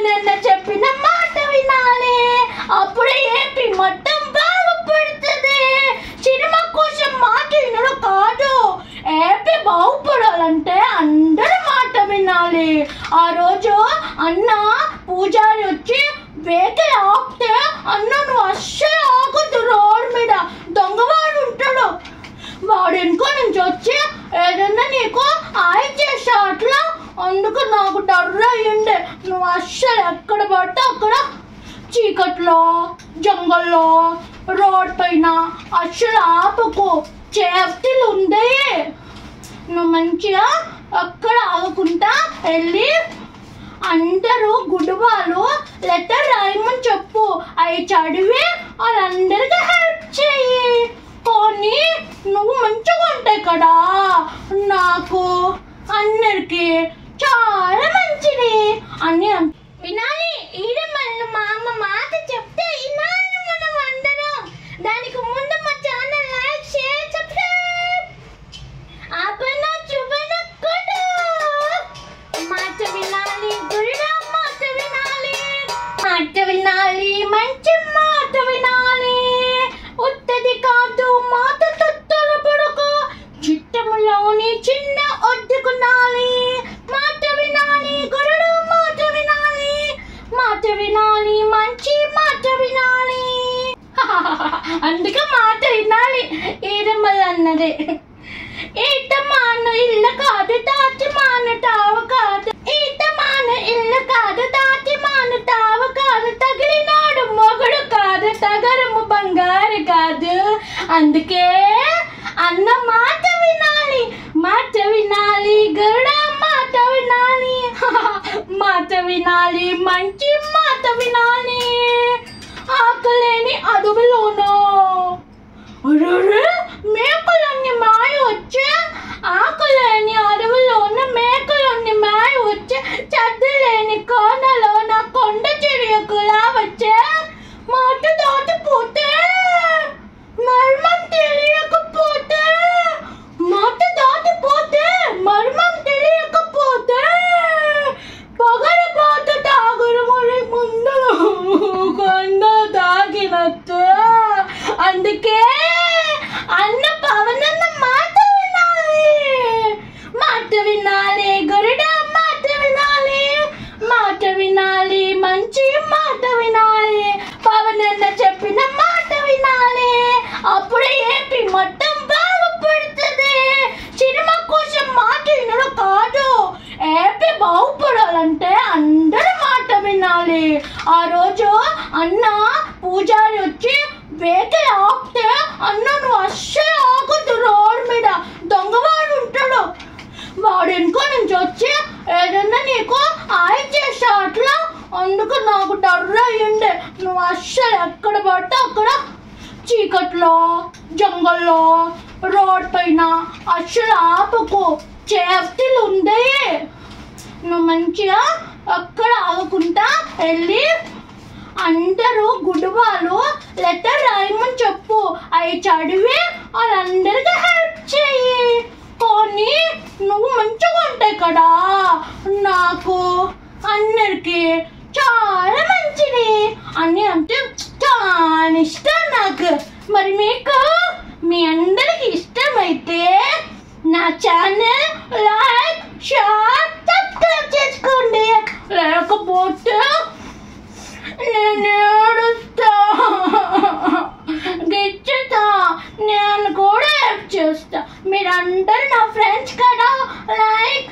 పవనన్న చెప్పిన మాట వినాలి, అప్పుడే ఏపీ మొత్తం బాగుపడుతుంది. సినిమా కోసం మాట వినడం కాదు, ఏపీ బాగుపడాలంటే అందరి మాట వినాలి. ఆ రోజు అన్న పూజారి వచ్చి వెహికల్ ఆపితే అన్న నువ్వు అస్సలు ఆగొద్దు, రోడ్ మీద దొంగవాడు ఉంటాడు, వాడు ఇంకో నుంచి వచ్చి ఏదన్నా నీకు ఆయి చేసా అట్లా, అందుకు నాకు డర్ర అయ్యిండే. నువ్వు అస్సలు ఎక్కడ పడితే అక్కడ చీకట్లో జంగల్లో రోడ్ పైన అస్సలు ఆపకు, చేపలు ఉంది. నువ్వు మంచిగా అక్కడ ఆగకుండా వెళ్ళి అందరూ గుడివాళ్ళు లెటర్ రాయమని చెప్పు, అవి చదివి వాళ్ళందరికీ హెల్ప్ చెయ్యి. కానీ నువ్వు మంచిగా ఉంటాయి కదా, నాకు అందరికి చాలా మంచిది అని వినాలి. ఈడమల్లు మా అమ్మ మాట చెప్తే వినాలి మనం అందరం. దానికి ముందు మా ఛానల్ లైక్ షేర్ సబ్స్క్రైబ్ ఆపన చూపన కొడు. మాట వినాలి గురుడా, మాట వినాలి, మాట వినాలి, మంచి మాట వినాలి. ఉత్తది కాదు మాట తొత్తరపడకు, చిత్తములోని చిన్న ఒడ్డుకునాలి. మాట వినాలి గురుడు, మాట వినాలి, మాట వినాలి, మంచి మాట వినాలి. అందుకే మాట వినాలి ఈరమ్మల్ అన్నది. ఈత మాను ఇల్లు కాదు తాటి మాను తావు కాదు, ఈత మాను ఇల్లు కాదు తాటి మాను తావు కాదు, తగిలినాడు మొగుడు కాదు తగరము బంగారు కాదు. అందుకే అన్న మాట వినాలి, మాట వినాలి గరుడా, మాట వినాలి, మాట వినాలి, మంచి మాట వినాలి. ఆకలేని అడవిలోనో మేకలన్నీ మాయ వచ్చే, ఆకలేని అడవిలోన మేకలన్నీ మాయ వచ్చే, చద్దలేని కోనలోన కొండ చిరియకులా వచ్చే. మాట దాటిపోతే మర్మం తెలియకపోతే, మాట దాటిపోతే మర్మం తెలియకపోతే, పగలబాట తాగురు మురి ముందు కొండ తాగినట్టు. అందుకే అన్న పవనన్న మాట వినాలి, మాట వినాలి గురుడా, మాట వినాలి, మాట వినాలి, మంచి మాట వినాలి. పవనన్న చెప్పిన మాట వినాలి, అప్పుడే ఏపీ మొత్తం బాగుపడుతుంది. సినిమా కోసం మాట వినడం కాదు, ఏపీ బాగుపడాలంటే అందరి మాట వినాలి. ఆ రోజు అన్న పూజారి వచ్చి వెహికల్ ఆపితే అన్న నువ్వు అస్సలు ఆగొద్దు, రోడ్ మీద దొంగవాడు ఉంటాడు, వాడు ఇంకో నుంచి వచ్చి ఏదన్నా నీకు ఆయి చేసా అట్లా, అందుకు నాకు డర్ర అయ్యిండే. నువ్వు అస్సలు ఎక్కడ పడితే అక్కడ చీకట్లో జంగల్లో రోడ్ పైన అస్సలు ఆపకు, చేపలు ఉంది. నువ్వు మంచిగా అక్కడ ఆగకుండా వెళ్ళి అందరూ గుడివాళ్ళు లెటర్ రాయమని చెప్పు, అవి చదివి వాళ్ళందరికీ హెల్ప్ చెయ్యి. కానీ నువ్వు మంచిగా ఉంటాయి కదా, నాకు అందరికి చాలా మంచిది అని అంటే చాలా ఇష్టం నాకు. మరి మీకు మీ అందరికి ఇష్టమైతే నా ఛానల్ లైక్ షేర్ సబ్స్క్రైబ్ చేసుకోండి, లేకపోతే నేను ఏడుస్తా, గిచ్చుతా, నేను కూడా హెల్ప్ చేస్తా. మీరందరూ నా ఫ్రెండ్స్ కదా, లైక్